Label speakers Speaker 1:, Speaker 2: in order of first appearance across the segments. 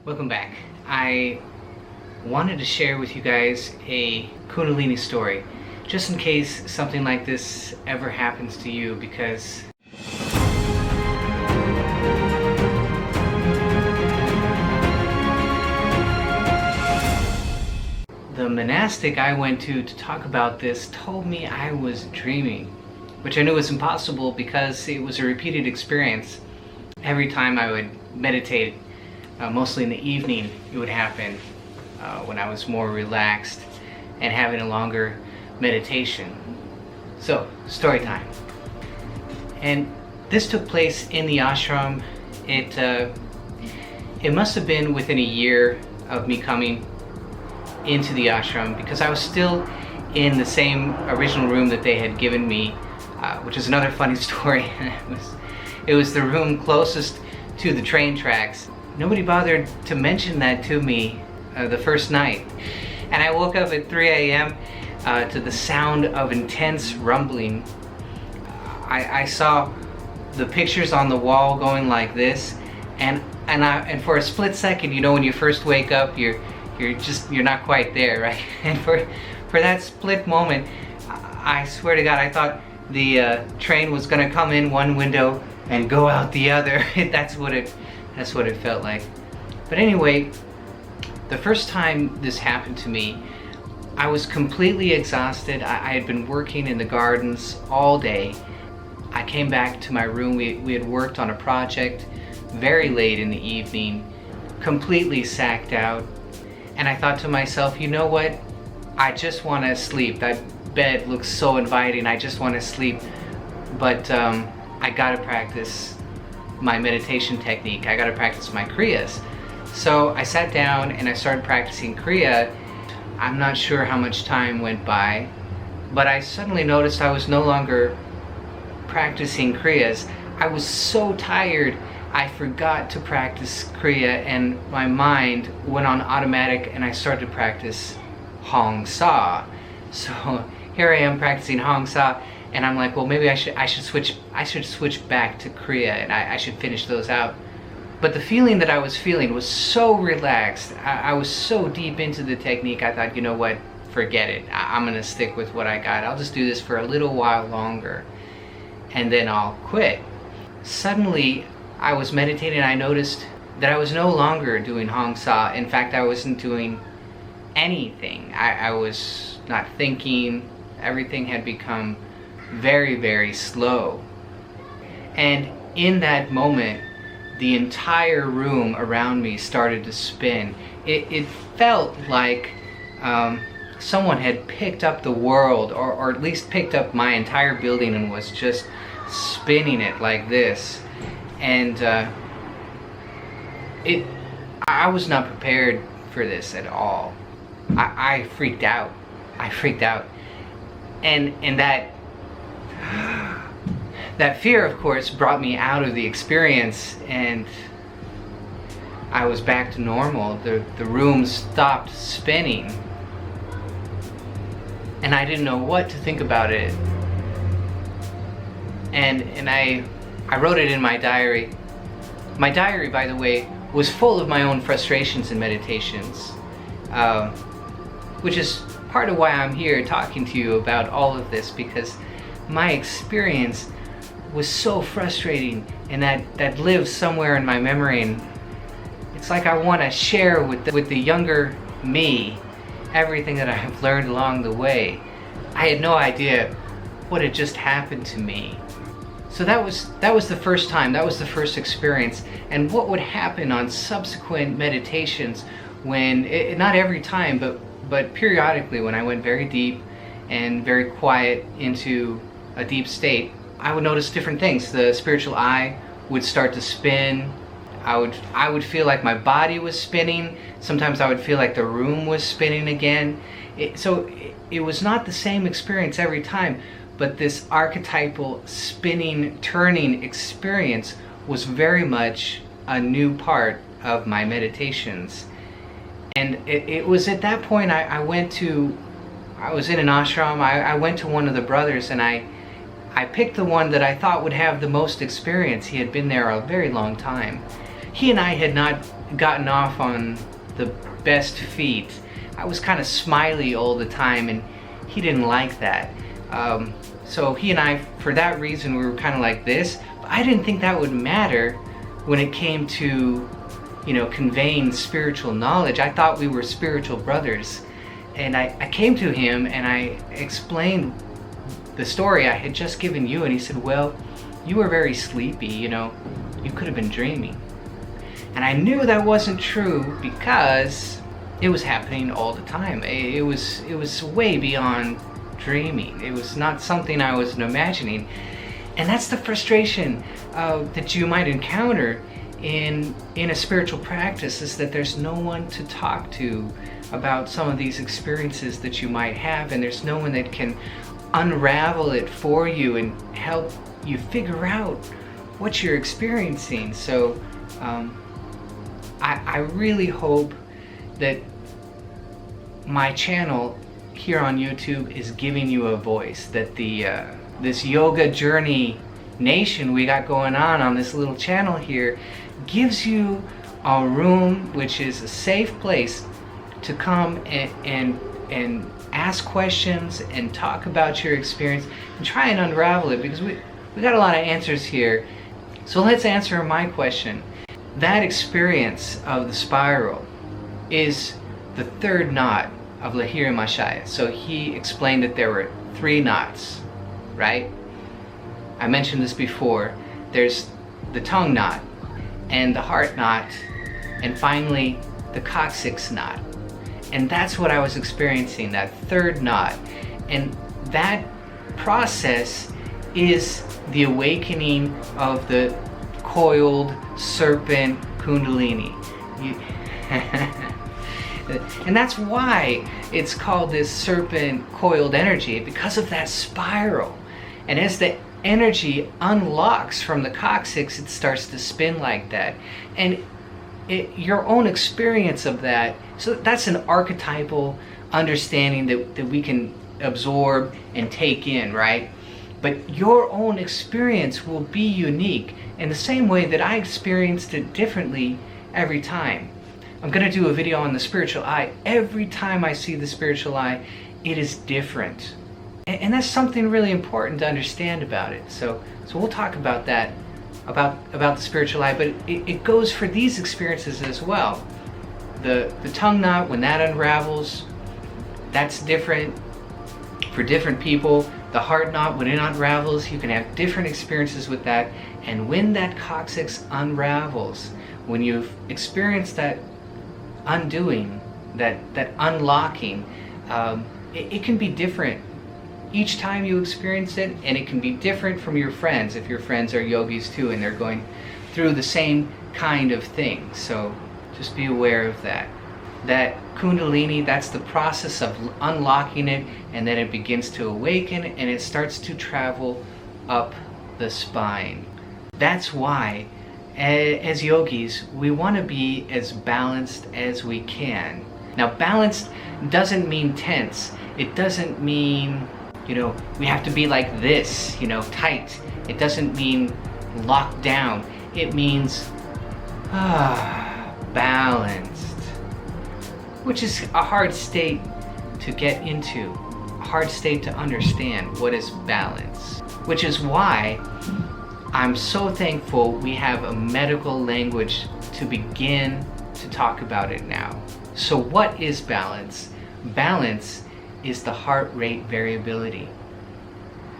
Speaker 1: Welcome back. I wanted to share with you guys a Kundalini story, just in case something like this ever happens to you, because the monastic I went to talk about this told me I was dreaming, which I knew was impossible because it was a repeated experience. Every time I would meditate, mostly in the evening, it would happen when I was more relaxed and having a longer meditation. So, story time. And this took place in the ashram. It must have been within a year of me coming into the ashram, because I was still in the same original room that they had given me, which is another funny story. It was the room closest to the train tracks. Nobody bothered to mention that to me the first night. And I woke up at 3 a.m. To the sound of intense rumbling. I saw the pictures on the wall going like this, and for a split second, you know, when you first wake up, you're not quite there, right? And for that split moment, I swear to God, I thought the train was gonna come in one window and go out the other. That's what it felt like. But anyway, the first time this happened to me, I was completely exhausted. I had been working in the gardens all day. I came back to my room. We had worked on a project very late in the evening, completely sacked out. And I thought to myself, you know what? I just want to sleep. That bed looks so inviting. I just want to sleep. But I gotta practice my meditation technique. I gotta practice my kriyas. So I sat down and I started practicing kriya. I'm not sure how much time went by, but I suddenly noticed I was no longer practicing kriyas. I was so tired, I forgot to practice kriya, and my mind went on automatic and I started to practice Hong Sa. So here I am practicing Hong Sa, and I'm like, well, maybe I should switch back to kriya, and I should finish those out. But the feeling that I was feeling was so relaxed. I was so deep into the technique. I thought, you know what? Forget it. I'm gonna stick with what I got. I'll just do this for a little while longer, and then I'll quit. Suddenly, I was meditating and I noticed that I was no longer doing Hong Sa. In fact, I wasn't doing anything. I was not thinking. Everything had become very, very slow. And in that moment, the entire room around me started to spin. It felt like someone had picked up the world, or at least picked up my entire building and was just spinning it like this. And I was not prepared for this at all. I freaked out. And that fear, of course, brought me out of the experience, and I was back to normal. The room stopped spinning, and I didn't know what to think about it. And I wrote it in my diary. My diary, by the way, was full of my own frustrations and meditations, which is part of why I'm here talking to you about all of this, because my experience was so frustrating, and that lives somewhere in my memory, and it's like I want to share with the younger me everything that I have learned along the way. I had no idea what had just happened to me. So that was the first time, that was the first experience. And what would happen on subsequent meditations when, not every time, but periodically, when I went very deep and very quiet into a deep state, I would notice different things. The spiritual eye would start to spin. I would feel like my body was spinning. Sometimes I would feel like the room was spinning again. So it was not the same experience every time, but this archetypal spinning, turning experience was very much a new part of my meditations. And it was at that point I was in an ashram. I went to one of the brothers, and I picked the one that I thought would have the most experience. He had been there a very long time. he and I had not gotten off on the best feet. I was kind of smiley all the time, and he didn't like that. So he and I, for that reason, we were kind of like this. But I didn't think that would matter when it came to, you know, conveying spiritual knowledge. I thought we were spiritual brothers. And I came to him and I explained the story I had just given you, and he said, well, you were very sleepy, you know, you could have been dreaming. And I knew that wasn't true because it was happening all the time. It was way beyond dreaming. It was not something I was imagining. And that's the frustration that you might encounter in a spiritual practice, is that there's no one to talk to about some of these experiences that you might have, and there's no one that can unravel it for you and help you figure out what you're experiencing. So I really hope that my channel here on YouTube is giving you a voice, that this yoga journey nation we got going on this little channel here gives you a room which is a safe place to come and ask questions and talk about your experience and try and unravel it, because we got a lot of answers here. So let's answer my question. That experience of the spiral is the third knot of Lahiri Mashaya. So he explained that there were 3 knots, right? I mentioned this before. There's the tongue knot and the heart knot, and finally the coccyx knot. And that's what I was experiencing, that third knot. And that process is the awakening of the coiled serpent Kundalini. And that's why it's called this serpent coiled energy, because of that spiral. And as the energy unlocks from the coccyx, it starts to spin like that. And your own experience of that, so that's an archetypal understanding that we can absorb and take in, right? But your own experience will be unique in the same way that I experienced it differently every time. I'm going to do a video on the spiritual eye. Every time I see the spiritual eye, it is different. And that's something really important to understand about it. So we'll talk about that, about the spiritual eye, but it goes for these experiences as well. The tongue knot, when that unravels, that's different for different people. The heart knot, when it unravels, you can have different experiences with that. And when that coccyx unravels, when you've experienced that undoing, that unlocking, it can be different each time you experience it, and it can be different from your friends if your friends are yogis too and they're going through the same kind of thing. So just be aware of that. That Kundalini, that's the process of unlocking it, and then it begins to awaken and it starts to travel up the spine. That's why as yogis we want to be as balanced as we can. Now, balanced doesn't mean tense. It doesn't mean, you know, we have to be like this, you know, tight. It doesn't mean locked down. It means balanced, which is a hard state to get into, a hard state to understand what is balance, which is why I'm so thankful we have a medical language to begin to talk about it now. So what is balance? Balance is the heart rate variability.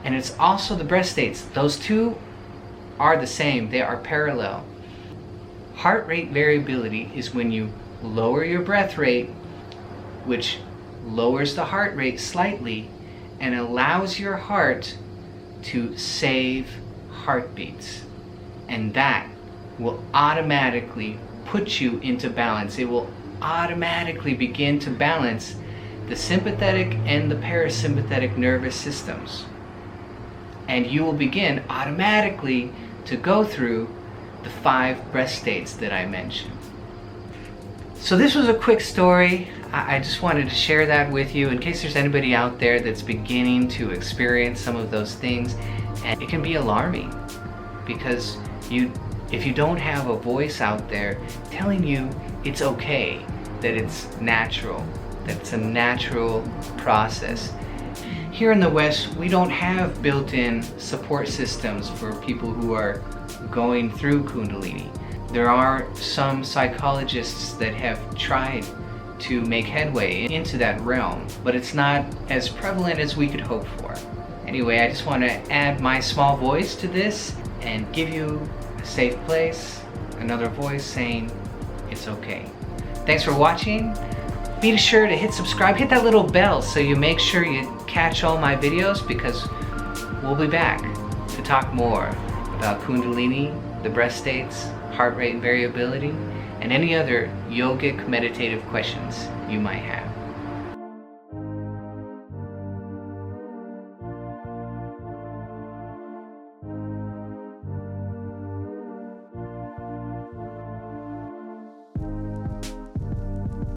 Speaker 1: And it's also the breath states. Those two are the same, they are parallel. Heart rate variability is when you lower your breath rate, which lowers the heart rate slightly and allows your heart to save heartbeats. And that will automatically put you into balance. It will automatically begin to balance the sympathetic and the parasympathetic nervous systems. And you will begin automatically to go through the 5 breath states that I mentioned. So this was a quick story. I just wanted to share that with you in case there's anybody out there that's beginning to experience some of those things. And it can be alarming because you if you don't have a voice out there telling you it's okay, that it's natural, that it's a natural process. Here in the West, we don't have built-in support systems for people who are going through Kundalini. There are some psychologists that have tried to make headway into that realm, but it's not as prevalent as we could hope for. Anyway, I just want to add my small voice to this and give you a safe place, another voice saying it's okay. Thanks for watching. Be sure to hit subscribe, hit that little bell so you make sure you catch all my videos, because we'll be back to talk more about Kundalini, the breath states, heart rate variability, and any other yogic meditative questions you might have.